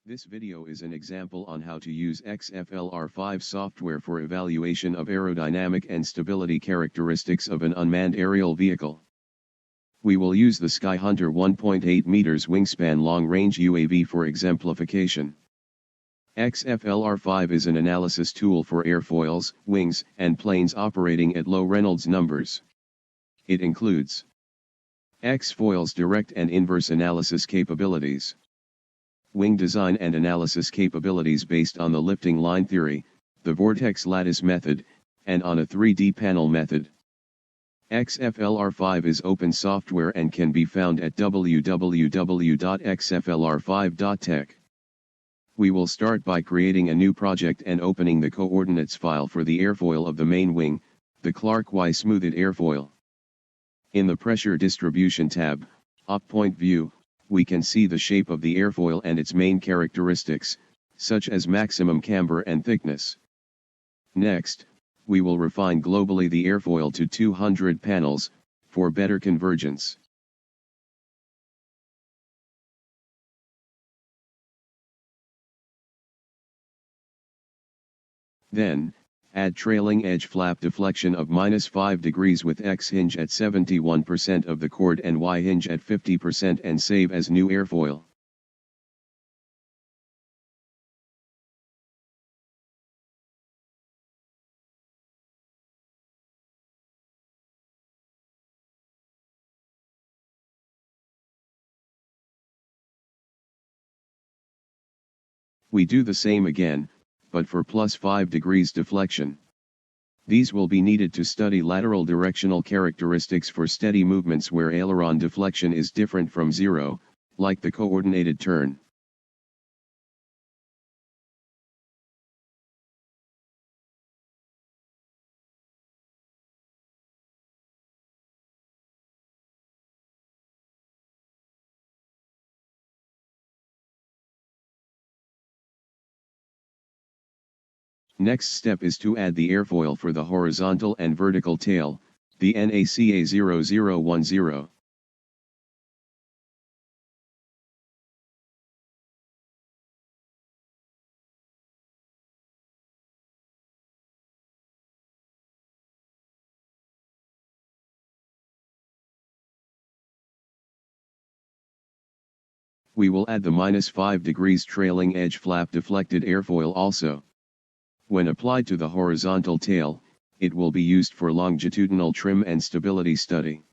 This video is an example on how to use XFLR5 software for evaluation of aerodynamic and stability characteristics of an unmanned aerial vehicle. We will use the Skyhunter 1.8 meters wingspan long-range UAV for exemplification. XFLR5 is an analysis tool for airfoils, wings, and planes operating at low Reynolds numbers. It includes X-foils direct and inverse analysis capabilities, wing design and analysis capabilities based on the lifting line theory, the vortex lattice method, and on a 3D panel method. XFLR5 is open software and can be found at www.xflr5.tech. We will start by creating a new project and opening the coordinates file for the airfoil of the main wing, the Clark Y Smoothed airfoil. In the Pressure Distribution tab, Op Point View, we can see the shape of the airfoil and its main characteristics, such as maximum camber and thickness. Next, we will refine globally the airfoil to 200 panels, for better convergence. Then, add trailing edge flap deflection of -5 degrees with X hinge at 71% of the chord and Y hinge at 50% and save as new airfoil. We do the same again, but for +5 degrees deflection. These will be needed to study lateral directional characteristics for steady movements where aileron deflection is different from zero, like the coordinated turn. Next step is to add the airfoil for the horizontal and vertical tail, the NACA 0010. We will add the -5 degrees trailing edge flap deflected airfoil also. When applied to the horizontal tail, it will be used for longitudinal trim and stability study.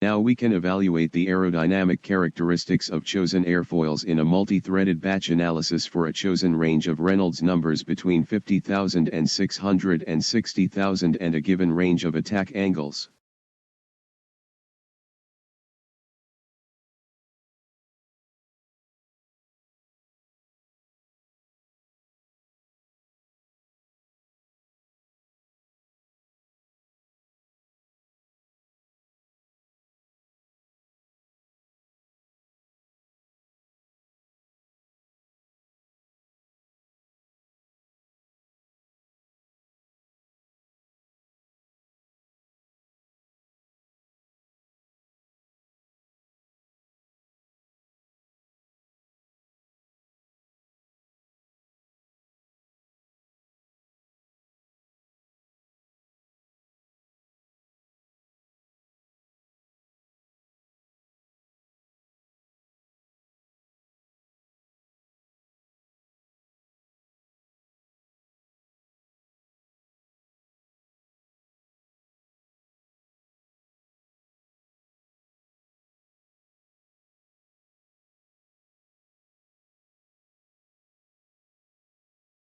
Now we can evaluate the aerodynamic characteristics of chosen airfoils in a multi-threaded batch analysis for a chosen range of Reynolds numbers between 50,000 and 660,000 and a given range of attack angles.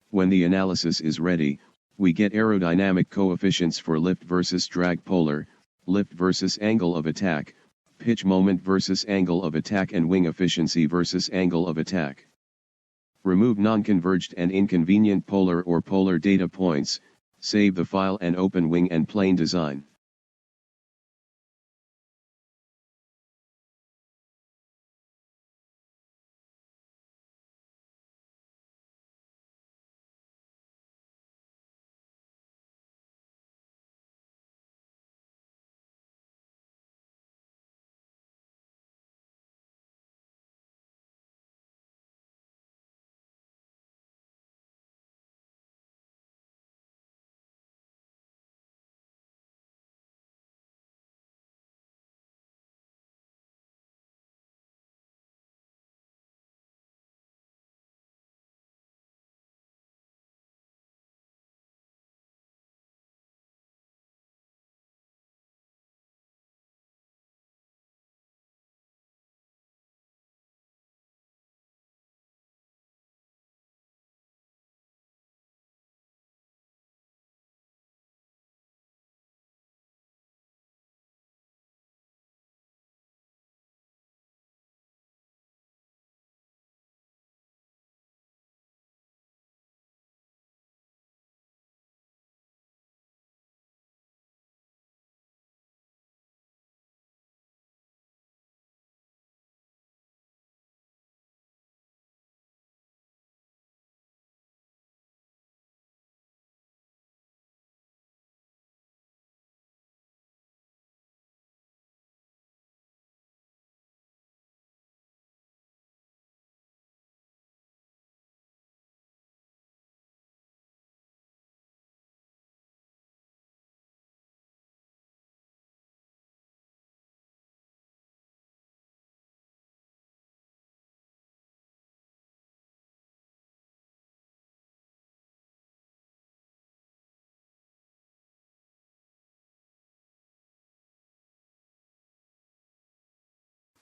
When the analysis is ready, we get aerodynamic coefficients for lift versus drag polar, lift versus angle of attack, pitch moment versus angle of attack and wing efficiency versus angle of attack. Remove non-converged and inconvenient polar or polar data points, save the file and open wing and plane design.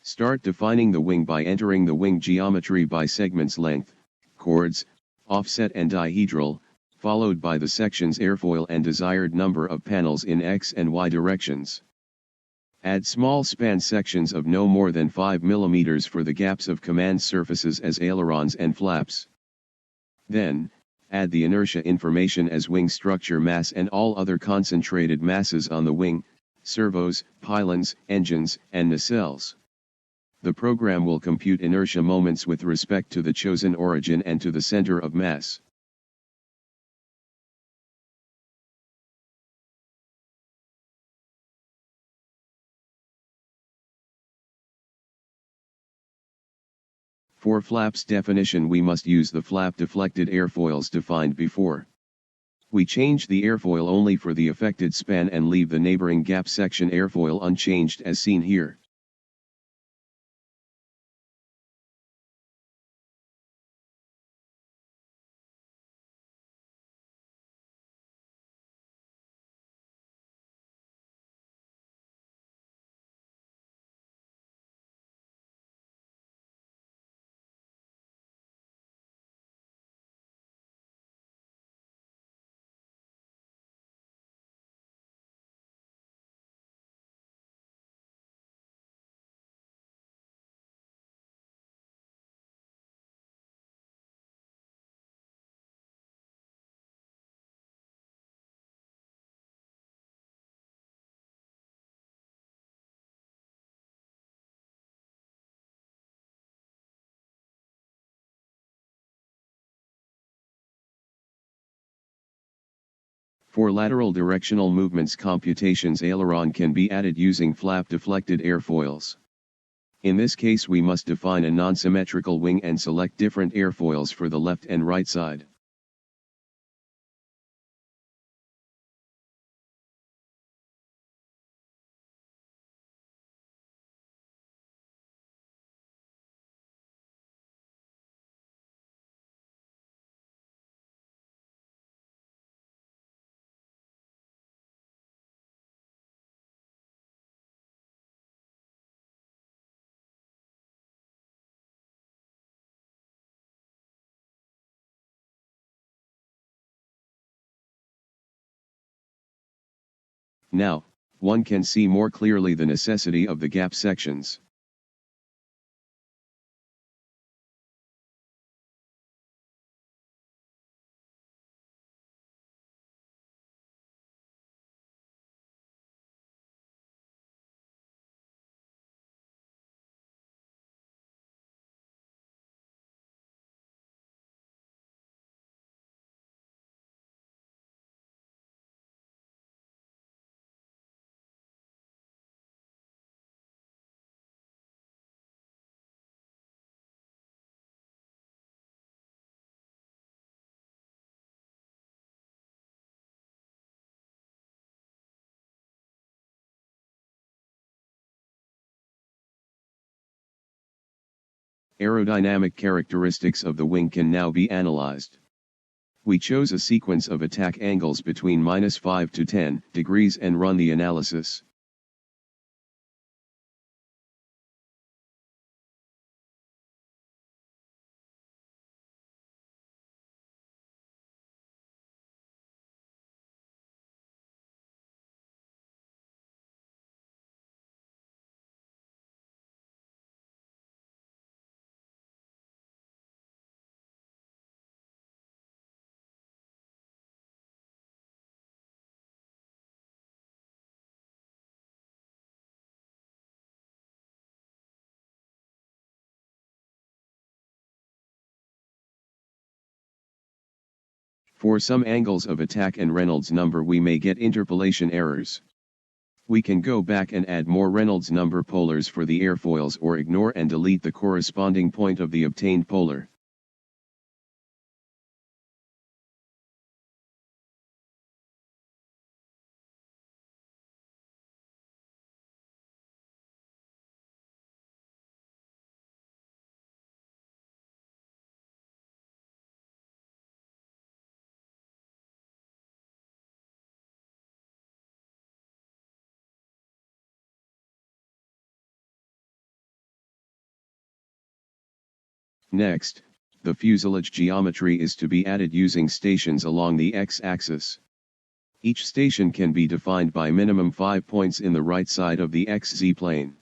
Start defining the wing by entering the wing geometry by segments length, chords, offset and dihedral, followed by the sections airfoil and desired number of panels in X and Y directions. Add small span sections of no more than 5 mm for the gaps of command surfaces as ailerons and flaps. Then, add the inertia information as wing structure mass and all other concentrated masses on the wing, servos, pylons, engines, and nacelles. The program will compute inertia moments with respect to the chosen origin and to the center of mass. For flaps definition, we must use the flap deflected airfoils defined before. We change the airfoil only for the affected span and leave the neighboring gap section airfoil unchanged as seen here. For lateral directional movements computations, aileron can be added using flap deflected airfoils. In this case we must define a non-symmetrical wing and select different airfoils for the left and right side. Now, one can see more clearly the necessity of the gap sections. Aerodynamic characteristics of the wing can now be analyzed. We chose a sequence of attack angles between -5 to 10 degrees and run the analysis. For some angles of attack and Reynolds number we may get interpolation errors. We can go back and add more Reynolds number polars for the airfoils or ignore and delete the corresponding point of the obtained polar. Next, the fuselage geometry is to be added using stations along the x-axis. Each station can be defined by minimum 5 points in the right side of the xz plane.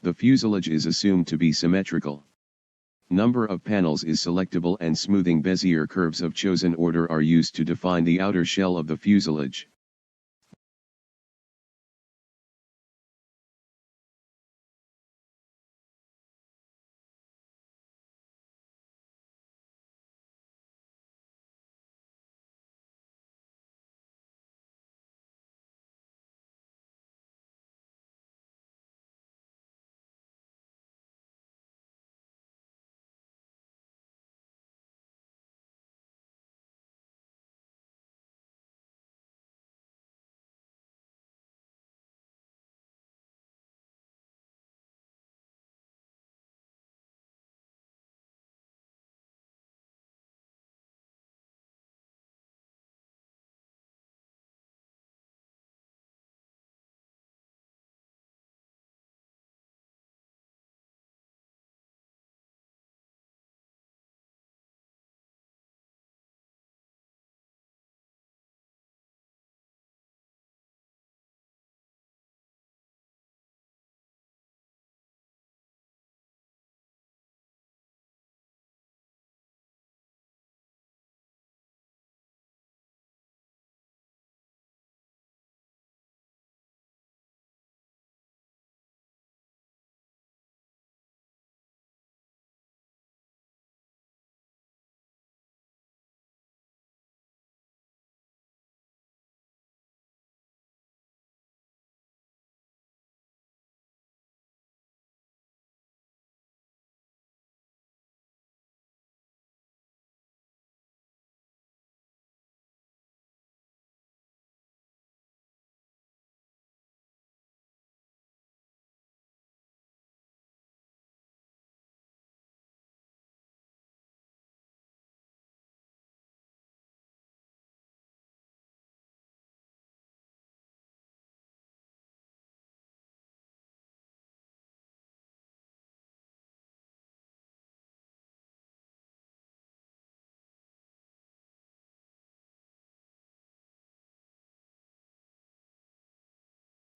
The fuselage is assumed to be symmetrical. Number of panels is selectable and smoothing Bezier curves of chosen order are used to define the outer shell of the fuselage.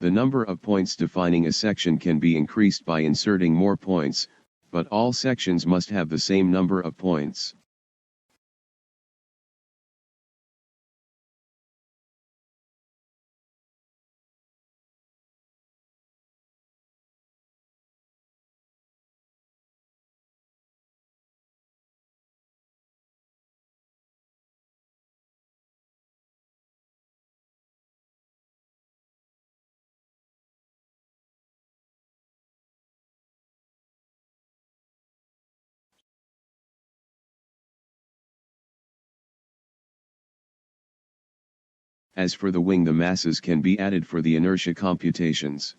The number of points defining a section can be increased by inserting more points, but all sections must have the same number of points. As for the wing, the masses can be added for the inertia computations.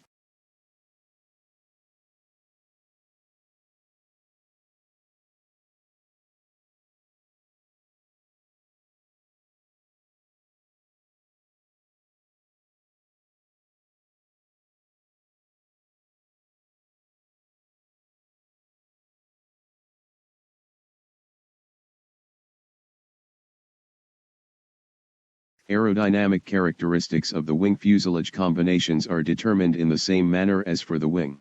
Aerodynamic characteristics of the wing fuselage combinations are determined in the same manner as for the wing.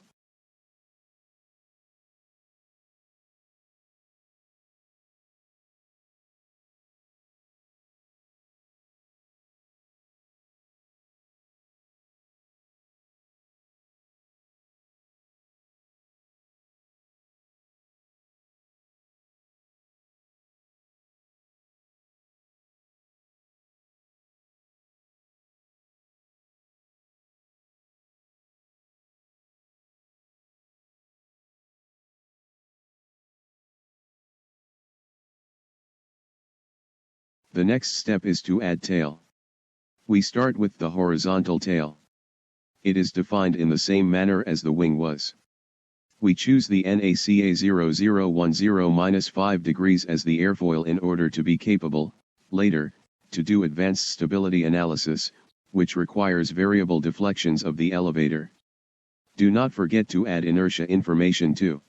The next step is to add tail. We start with the horizontal tail. It is defined in the same manner as the wing was. We choose the NACA 0010-5 degrees as the airfoil in order to be capable, later, to do advanced stability analysis, which requires variable deflections of the elevator. Do not forget to add inertia information too.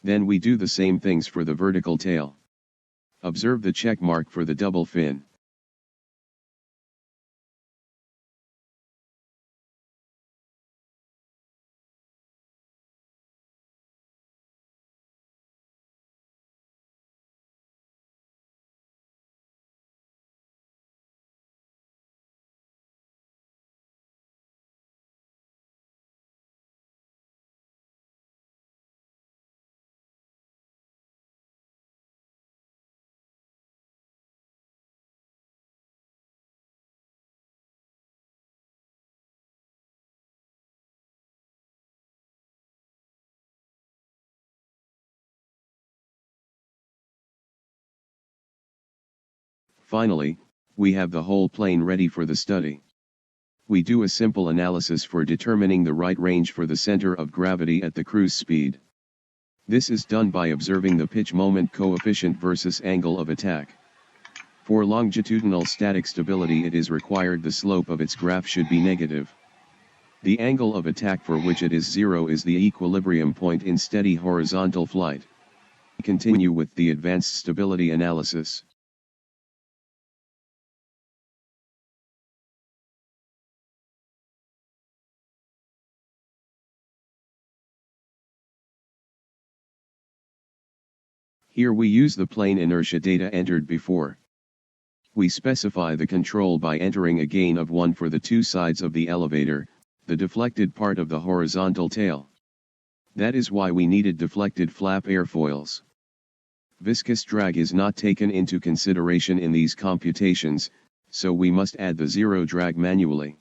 Then we do the same things for the vertical tail. Observe the check mark for the double fin. Finally, we have the whole plane ready for the study. We do a simple analysis for determining the right range for the center of gravity at the cruise speed. This is done by observing the pitch moment coefficient versus angle of attack. For longitudinal static stability, it is required the slope of its graph should be negative. The angle of attack for which it is 0 is the equilibrium point in steady horizontal flight. Continue with the advanced stability analysis. Here we use the plane inertia data entered before. We specify the control by entering a gain of 1 for the two sides of the elevator, the deflected part of the horizontal tail. That is why we needed deflected flap airfoils. Viscous drag is not taken into consideration in these computations, so we must add the zero drag manually.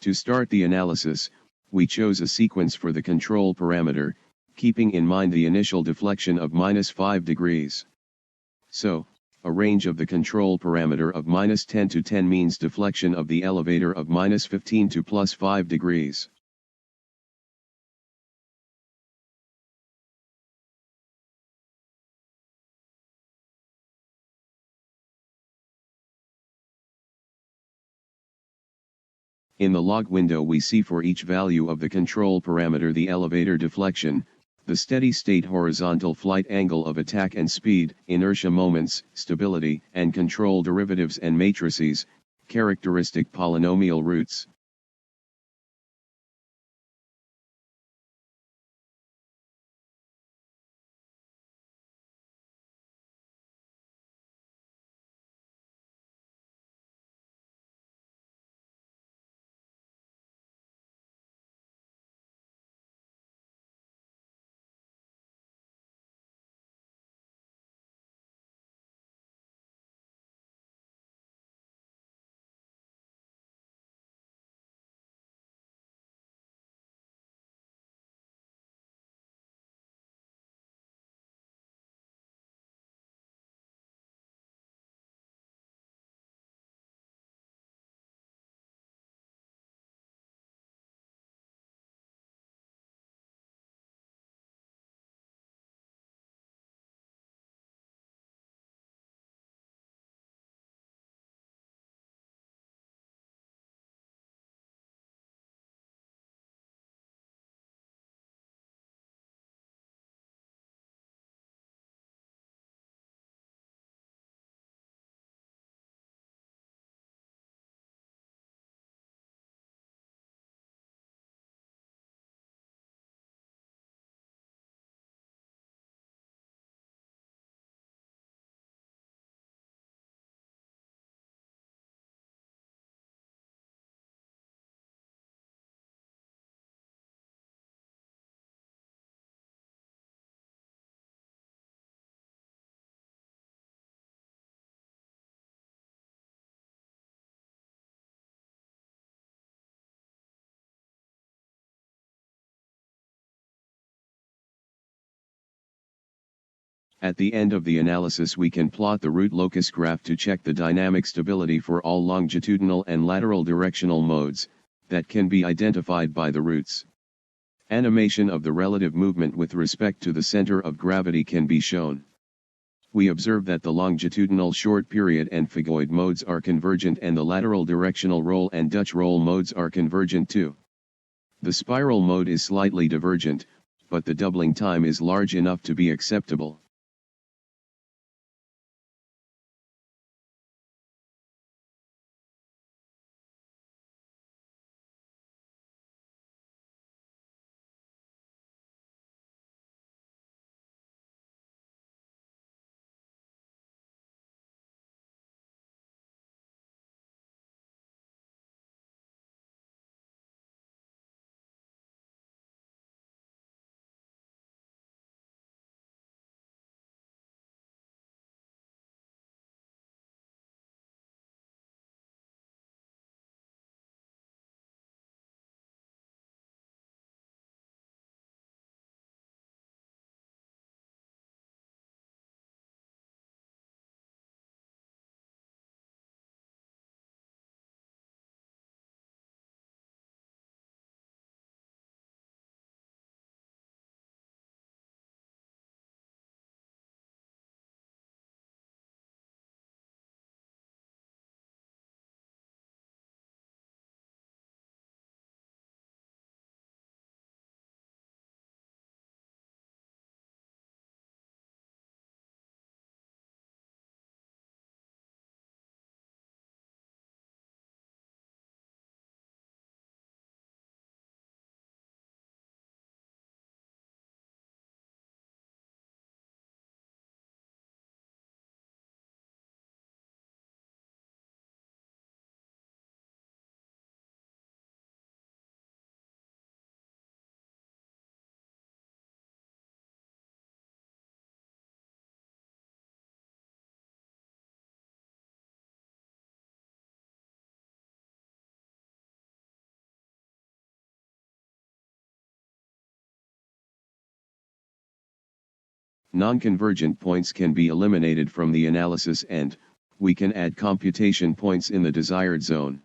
To start the analysis, we chose a sequence for the control parameter, keeping in mind the initial deflection of -5 degrees. So, a range of the control parameter of -10 to 10 means deflection of the elevator of -15 to +5 degrees. In the log window we see for each value of the control parameter the elevator deflection, the steady state horizontal flight angle of attack and speed, inertia moments, stability and control derivatives and matrices, characteristic polynomial roots. At the end of the analysis we can plot the root locus graph to check the dynamic stability for all longitudinal and lateral directional modes, that can be identified by the roots. Animation of the relative movement with respect to the center of gravity can be shown. We observe that the longitudinal short period and phagoid modes are convergent and the lateral directional roll and Dutch roll modes are convergent too. The spiral mode is slightly divergent, but the doubling time is large enough to be acceptable. Non-convergent points can be eliminated from the analysis and we can add computation points in the desired zone.